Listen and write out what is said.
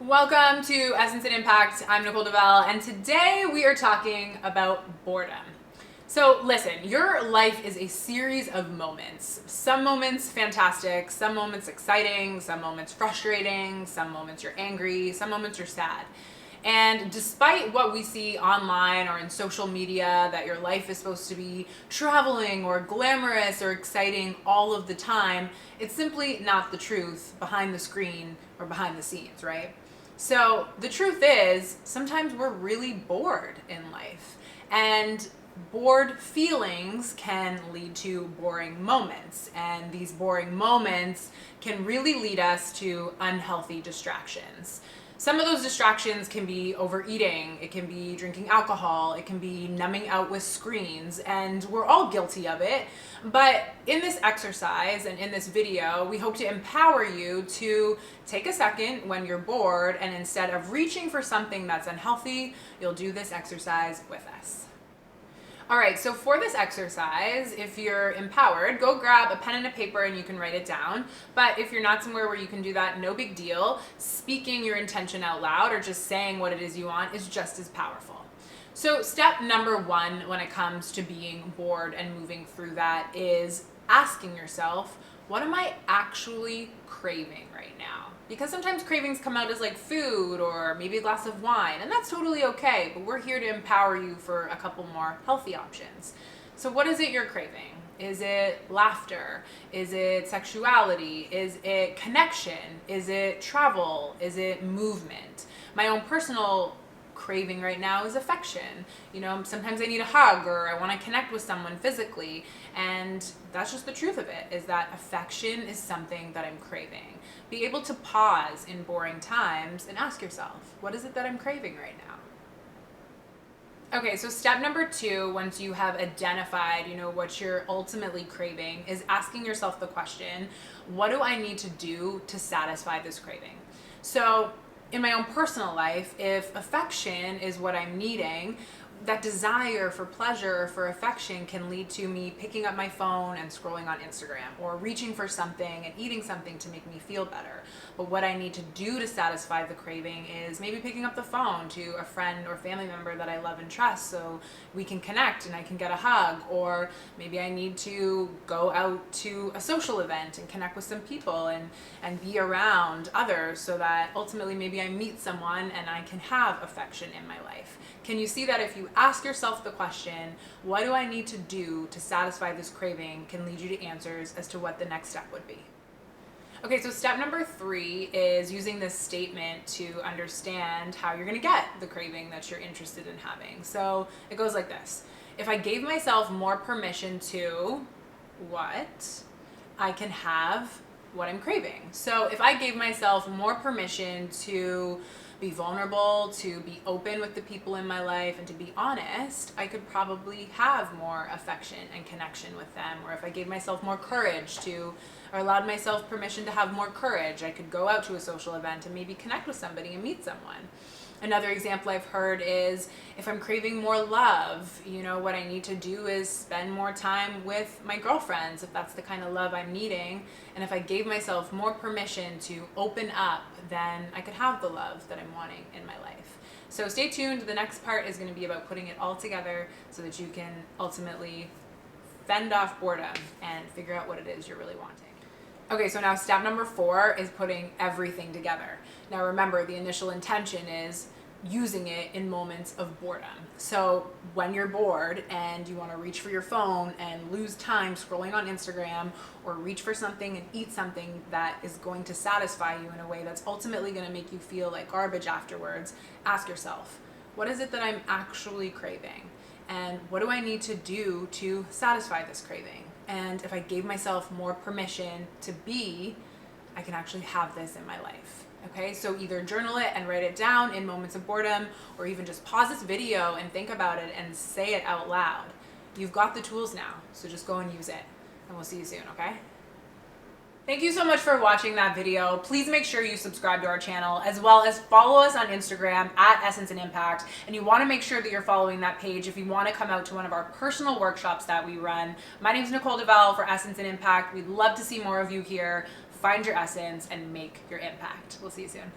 Welcome to Essence and Impact. I'm Nicole DeVell, and today we are talking about boredom. So listen, your life is a series of moments. Some moments fantastic, some moments exciting, some moments frustrating, some moments you're angry, some moments you're sad. And despite what we see online or in social media, that your life is supposed to be traveling or glamorous or exciting all of the time, it's simply not the truth behind the screen or behind the scenes, right? So the truth is, sometimes we're really bored in life. And bored feelings can lead to boring moments. And these boring moments can really lead us to unhealthy distractions. Some of those distractions can be overeating, it can be drinking alcohol, it can be numbing out with screens, and we're all guilty of it. But in this exercise and in this video, we hope to empower you to take a second when you're bored, and instead of reaching for something that's unhealthy, you'll do this exercise with us. All right, so for this exercise, if you're empowered, go grab a pen and a paper and you can write it down. But if you're not somewhere where you can do that, no big deal. Speaking your intention out loud or just saying what it is you want is just as powerful. So step number one when it comes to being bored and moving through that is asking yourself, what am I actually craving right now? Because sometimes cravings come out as like food or maybe a glass of wine, and that's totally okay, but we're here to empower you for a couple more healthy options. So what is it you're craving? Is it laughter? Is it sexuality? Is it connection? Is it travel? Is it movement? My own personal craving right now is affection. You know, sometimes I need a hug or I want to connect with someone physically, and that's just the truth of it, is that affection is something that I'm craving. Be able to pause in boring times and ask yourself, what is it that I'm craving right now? Okay, so step number two, once you have identified, what you're ultimately craving, is asking yourself the question, what do I need to do to satisfy this craving? So in my own personal life, if affection is what I'm needing, that desire for pleasure or for affection can lead to me picking up my phone and scrolling on Instagram, or reaching for something and eating something to make me feel better. But what I need to do to satisfy the craving is maybe picking up the phone to a friend or family member that I love and trust so we can connect and I can get a hug. Or maybe I need to go out to a social event and connect with some people and be around others so that ultimately maybe I meet someone and I can have affection in my life. Can you see that if you ask yourself the question, what do I need to do to satisfy this craving, can lead you to answers as to what the next step would be? Okay, so step number three is using this statement to understand how you're going to get the craving that you're interested in having. So it goes like this. If I gave myself more permission to what, I can have what I'm craving. So if I gave myself more permission to be vulnerable, to be open with the people in my life, and to be honest, I could probably have more affection and connection with them. Or if I gave myself more courage or allowed myself permission to have more courage, I could go out to a social event and maybe connect with somebody and meet someone. Another example I've heard is if I'm craving more love, what I need to do is spend more time with my girlfriends, if that's the kind of love I'm needing. And if I gave myself more permission to open up, then I could have the love that I'm wanting in my life. So stay tuned. The next part is going to be about putting it all together so that you can ultimately fend off boredom and figure out what it is you're really wanting. Okay, so now step number four is putting everything together. Now remember, the initial intention is using it in moments of boredom. So when you're bored and you want to reach for your phone and lose time scrolling on Instagram, or reach for something and eat something that is going to satisfy you in a way that's ultimately going to make you feel like garbage afterwards, ask yourself, what is it that I'm actually craving? And what do I need to do to satisfy this craving? And if I gave myself more permission to be, I can actually have this in my life. Okay, so either journal it and write it down in moments of boredom, or even just pause this video and think about it and say it out loud. You've got the tools now, so just go and use it. And we'll see you soon, okay? Thank you so much for watching that video. Please make sure you subscribe to our channel, as well as follow us on Instagram at Essence and Impact. And you want to make sure that you're following that page if you want to come out to one of our personal workshops that we run. My name is Nicole DeVell for Essence and Impact. We'd love to see more of you here. Find your essence and make your impact. We'll see you soon.